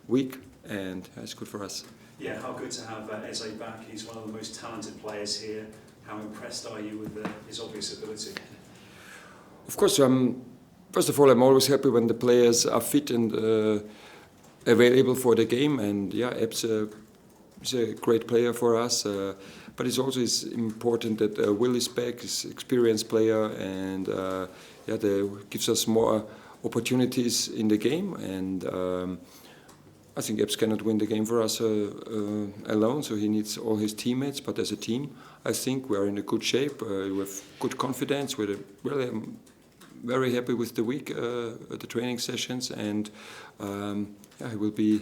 week, and it's good for us. Yeah, how good to have Eze back. He's one of the most talented players here. How impressed are you with his obvious ability? Of course, first of all, I'm always happy when the players are fit and available for the game. And yeah, Ebbs is a great player for us. But it's also important that Will is back, he's an experienced player, and that gives us more opportunities in the game. And I think Ebbs cannot win the game for us alone, so he needs all his teammates. But as a team, I think we are in a good shape. We have good confidence. We're really very happy with the week, the training sessions, and it will be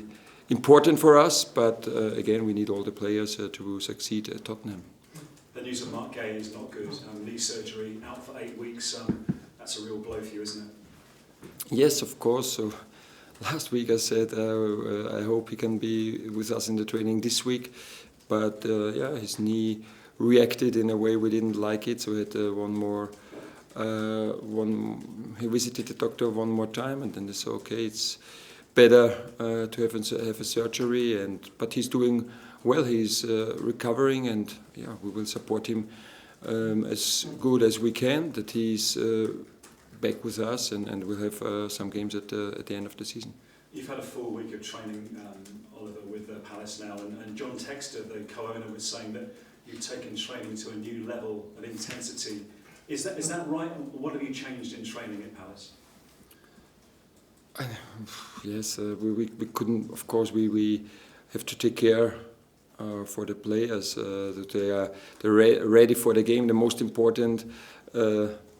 important for us. But again, we need all the players to succeed at Tottenham. The news of Mark Gay is not good. Knee surgery, out for 8 weeks. That's a real blow for you, isn't it? Yes, of course. So last week I said I hope he can be with us in the training this week. But his knee reacted in a way we didn't like it. So we had he visited the doctor one more time, and then they said, okay, it's better to have a surgery. But he's doing well. He's recovering, and we will support him as good as we can. That he's back with us, and we'll have some games at the end of the season. You've had a full week of training, Oliver, with Palace now, and John Textor, the co-owner, was saying that you've taken training to a new level of intensity. Is that right? What have you changed in training at Palace? Yes, we couldn't. Of course, we have to take care for the players that they're ready for the game. The most important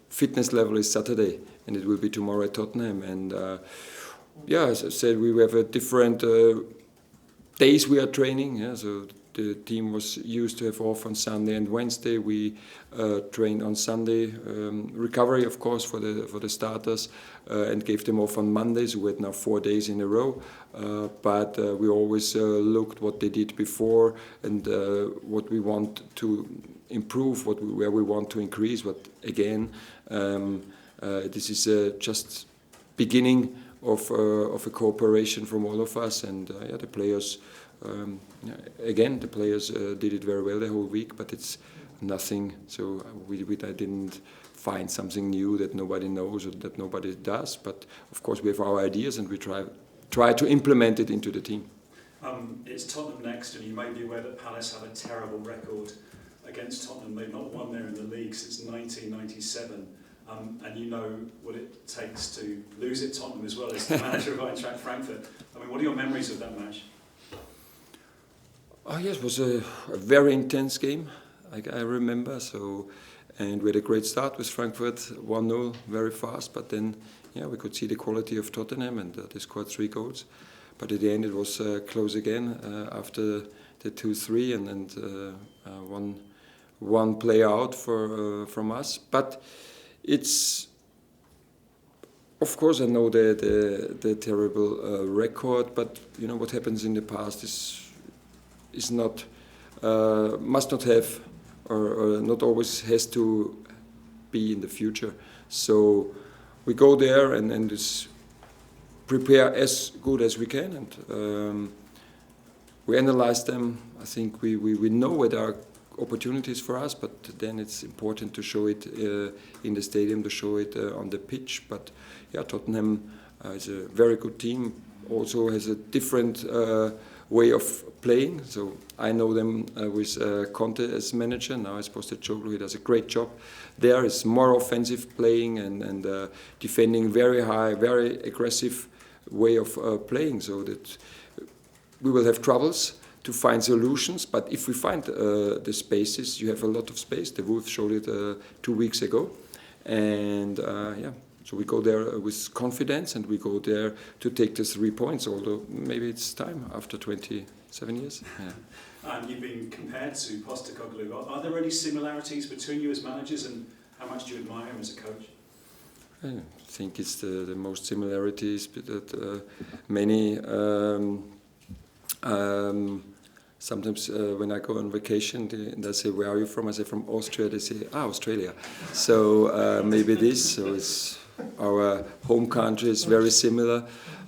fitness level is Saturday, and it will be tomorrow at Tottenham. And as I said, we have a different days we are training. Yeah, so the team was used to have off on Sunday and Wednesday. We trained on Sunday, recovery of course for the starters, and gave them off on Mondays. We had now 4 days in a row, but we always looked what they did before and what we want to improve, where we want to increase. But again, this is just beginning of a cooperation from all of us, and the players. The players did it very well the whole week, but it's nothing. So I didn't find something new that nobody knows or that nobody does. But of course, we have our ideas, and we try to implement it into the team. It's Tottenham next, and you may be aware that Palace have a terrible record against Tottenham. They've not won there in the league since 1997. And you know what it takes to lose at Tottenham as well as the manager of Eintracht Frankfurt. I mean, what are your memories of that match? Oh yes, it was a very intense game, I remember. And we had a great start with Frankfurt, 1-0, very fast. But then, we could see the quality of Tottenham, and they scored 3 goals. But at the end, it was close again after the 2-3, and one play out from us. But it's, of course, I know the terrible record. But what happens in the past is not must not have or not always has to be in the future. So we go there and just prepare as good as we can, and we analyze them. I think we know where there are opportunities for us, but then it's important to show it in the stadium, to show it on the pitch. But Tottenham is a very good team, also has a different way of playing. So I know them with Conte as manager. Now I suppose that Joglu, he does a great job. There is more offensive playing and defending very high, very aggressive way of playing. So that we will have troubles to find solutions. But if we find the spaces, you have a lot of space. The Wolves showed it 2 weeks ago. And so we go there with confidence, and we go there to take the 3 points, although maybe it's time after 27 years. Yeah. You've been compared to Postecoglou. Are there any similarities between you as managers, and how much do you admire him as a coach? I think it's the most similarities that many... sometimes when I go on vacation, they say, "Where are you from?" I say, "From Austria." They say, "Ah, Australia." So maybe this. So it's our home country is very similar.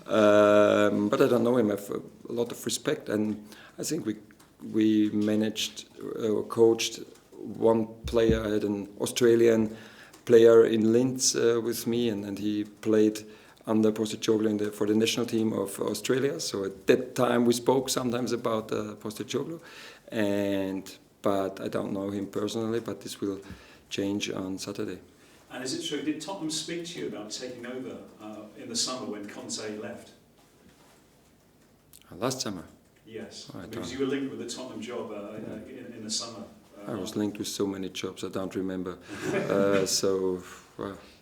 But I don't know him. I have a lot of respect, and I think we managed or coached one player. I had an Australian player in Linz with me, and he played under Postecoglou for the national team of Australia. So at that time we spoke sometimes about Postecoglou, but I don't know him personally. But this will change on Saturday. And is it true, did Tottenham speak to you about taking over in the summer when Conte left? Last summer? Yes, because you were linked with the Tottenham job in the summer. I was linked with so many jobs, I don't remember.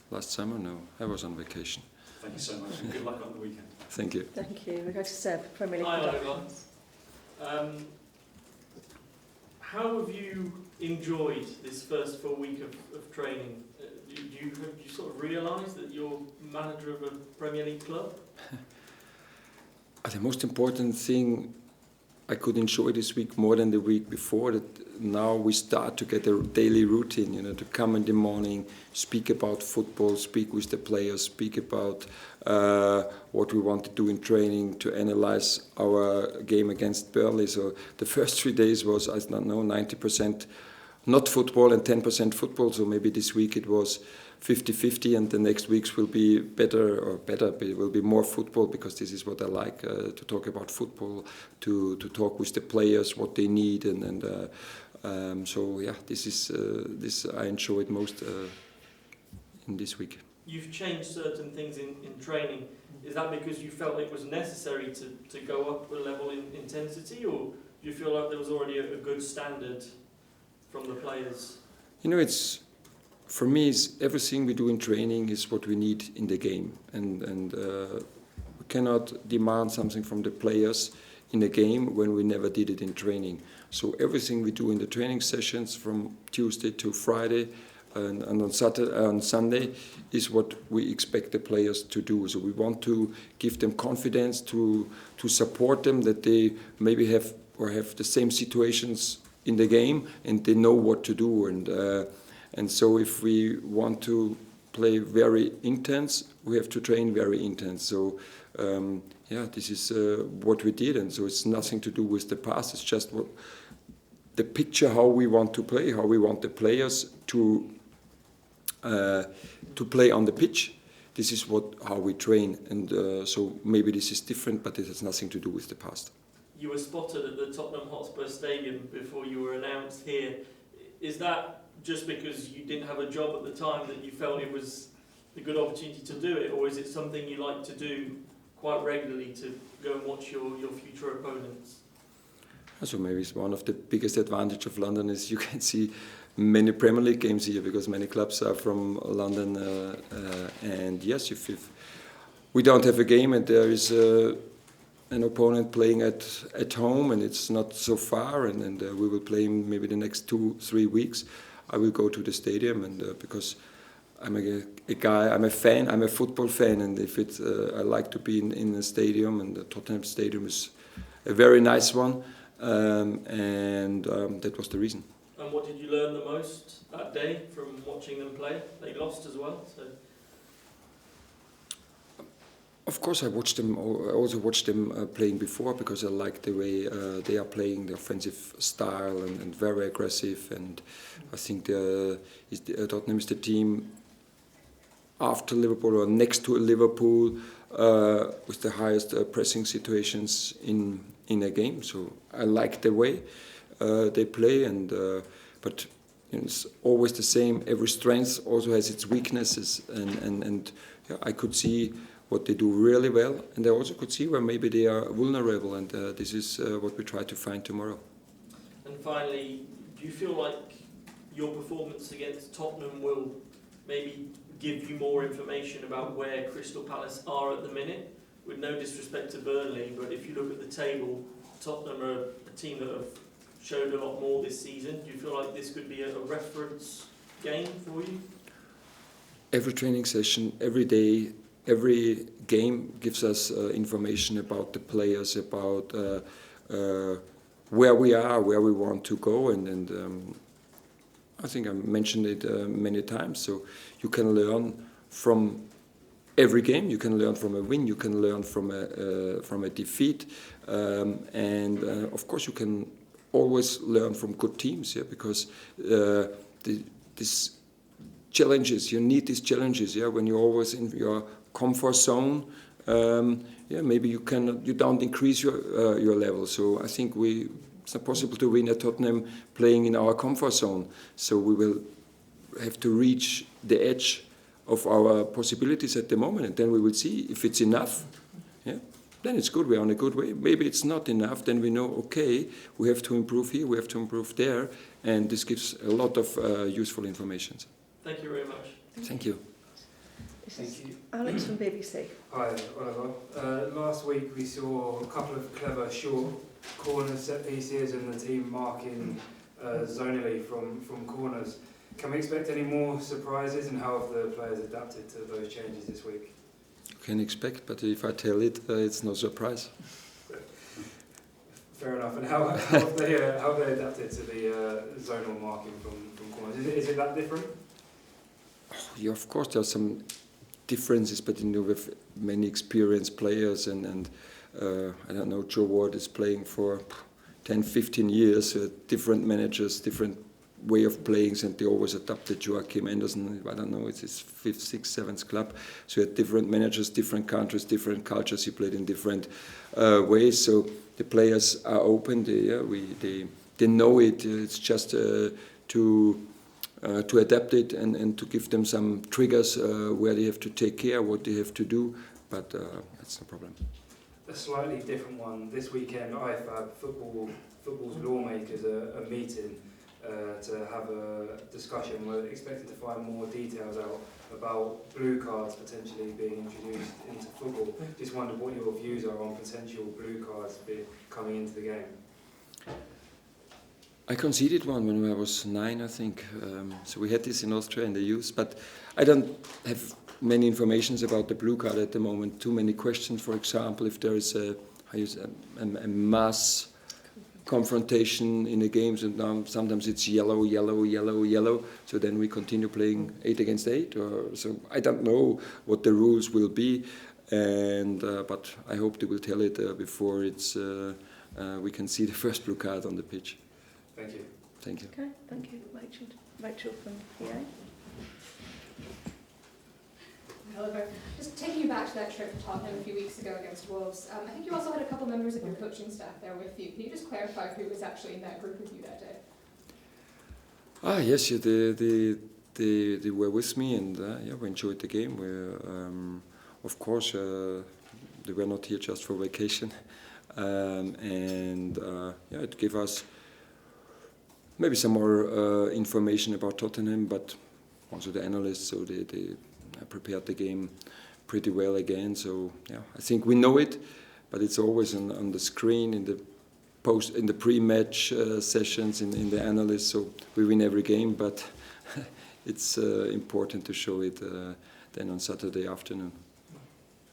Last summer, no, I was on vacation. Thank you so much, and good luck on the weekend. Thank you. Thank you. We go to Seb, Premier League. Hi, everyone. How have you enjoyed this first full week of training? Have you sort of realised that you're manager of a Premier League club? The most important thing I could enjoy this week more than the week before, that now we start to get a daily routine, to come in the morning, speak about football, speak with the players, speak about what we want to do in training, to analyze our game against Burnley. So the first 3 days was, I don't know, 90% not football and 10% football. So maybe this week it was 50-50, and the next weeks will be better, but it will be more football, because this is what I like, to talk about football, to talk with the players, what they need, this I enjoyed most in this week. You've changed certain things in training. Is that because you felt it was necessary to go up a level in intensity, or do you feel like there was already a good standard from the players? For me, everything we do in training is what we need in the game, and we cannot demand something from the players in a game when we never did it in training. So everything we do in the training sessions from Tuesday to Friday and on Sunday is what we expect the players to do. So we want to give them confidence, to support them, that they maybe have the same situations in the game and they know what to do. And so if we want to play very intense, we have to train very intense. So this is what we did, and so it's nothing to do with the past. It's just the picture, how we want to play, how we want the players to play on the pitch. This is how we train, and so maybe this is different, but it has nothing to do with the past. You were spotted at the Tottenham Hotspur Stadium before you were announced here. Is that just because you didn't have a job at the time that you felt it was a good opportunity to do it, or is it something you like to do quite regularly, to go and watch your future opponents? So maybe it's one of the biggest advantage of London is you can see many Premier League games here, because many clubs are from London. And yes, if we don't have a game and there is an opponent playing at home and it's not so far, and we will play maybe the next 2-3 weeks, I will go to the stadium, and because I'm a guy, I'm a fan, I'm a football fan, and if I like to be in a stadium, and the Tottenham Stadium is a very nice one, that was the reason. And what did you learn the most that day from watching them play? They lost as well, so. Of course, I also watched them playing before, because I like the way they are playing, the offensive style, and very aggressive. And I think Tottenham is the team after Liverpool, or next to Liverpool, with the highest pressing situations in a game. So I like the way they play, but it's always the same. Every strength also has its weaknesses, and I could see what they do really well, and I also could see where maybe they are vulnerable, and this is what we try to find tomorrow. And finally, do you feel like your performance against Tottenham will maybe give you more information about where Crystal Palace are at the minute? With no disrespect to Burnley, but if you look at the table, Tottenham are a team that have showed a lot more this season. Do you feel like this could be a reference game for you? Every training session, every day, every game gives us information about the players, about where we are, where we want to go, and I think I mentioned it many times. So you can learn from every game. You can learn from a win, you can learn from a defeat, and of course you can always learn from good teams, yeah, because these challenges, you need these challenges, yeah, when you're always in your comfort zone, yeah, maybe you don't increase your level. So I think it's not possible to win at Tottenham playing in our comfort zone. So we will have to reach the edge of our possibilities at the moment, and then we will see if it's enough. Yeah, then it's good. We're on a good way. Maybe it's not enough. Then we know, okay, we have to improve here, we have to improve there, and this gives a lot of useful information. Thank you very much. Thank you. This Thank is you. Alex from BBC. Hi, Oliver. Last week we saw a couple of clever short corner set pieces and the team marking zonally from corners. Can we expect any more surprises, and how have the players adapted to those changes this week? You can expect, but if I tell it, it's no surprise. Fair enough. And how have they adapted to the zonal marking from corners? Is it that different? Yeah, of course, there are some differences, but with many experienced players, and I don't know, Joe Ward is playing for 10, 15 years, different managers, different way of playing, and they always adapted. Joachim Anderson, I don't know, it's his 5th, 6th, 7th club, so he had different managers, different countries, different cultures, he played in different ways, so the players are open, they know it, it's just to adapt it and to give them some triggers where they have to take care, what they have to do, but that's no problem. A slightly different one. This weekend, IFAB, football's lawmakers, a meeting to have a discussion. We're expected to find more details out about blue cards potentially being introduced into football. Just wondered what your views are on potential blue cards coming into the game. I conceded one when I was 9, I think. So we had this in Austria in the youth, but I don't have many informations about the blue card at the moment. Too many questions, for example, if there is a mass confrontation in the games, and now sometimes it's yellow, yellow, yellow, yellow, so then we continue playing 8 against 8, or so. I don't know what the rules will be, and but I hope they will tell it before we can see the first blue card on the pitch. Thank you. Thank you. Okay, thank you. Rachel from PA. Oliver, just taking you back to that trip to Tottenham a few weeks ago against Wolves, I think you also had a couple members of your coaching staff there with you. Can you just clarify who was actually in that group with you that day? Yes, yeah, they were with me, and yeah, we enjoyed the game. Of course, they were not here just for vacation, and yeah, it gave us maybe some more information about Tottenham, but also the analysts, so they prepared the game pretty well again. So yeah, I think we know it, but it's always on the screen, in the pre-match sessions, in the analysts. So we win every game, but it's important to show it then on Saturday afternoon.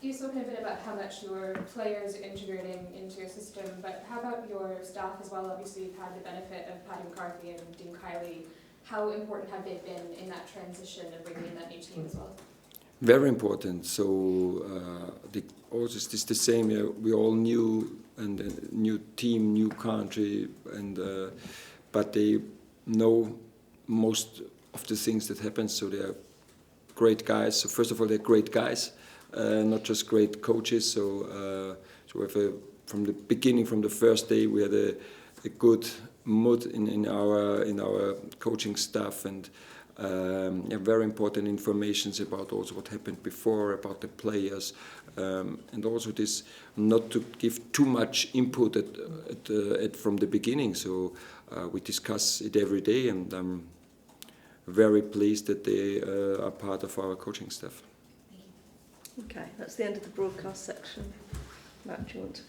You spoke a bit about how much your players are integrating into your system, but how about your staff as well? Obviously, you've had the benefit of Paddy McCarthy and Dean Kiley. How important have they been in that transition of bringing in that new team as well? Very important. So it's the same. Yeah, we all new, and new team, new country, and but they know most of the things that happen. So they are great guys. So first of all, they're great guys. Not just great coaches. So we have from the beginning, from the first day, we had a good mood in our coaching staff, and yeah, very important information about also what happened before, about the players, and also this not to give too much input from the beginning. So we discuss it every day, and I'm very pleased that they are part of our coaching staff. Okay, that's the end of the broadcast section. Matt, do you want to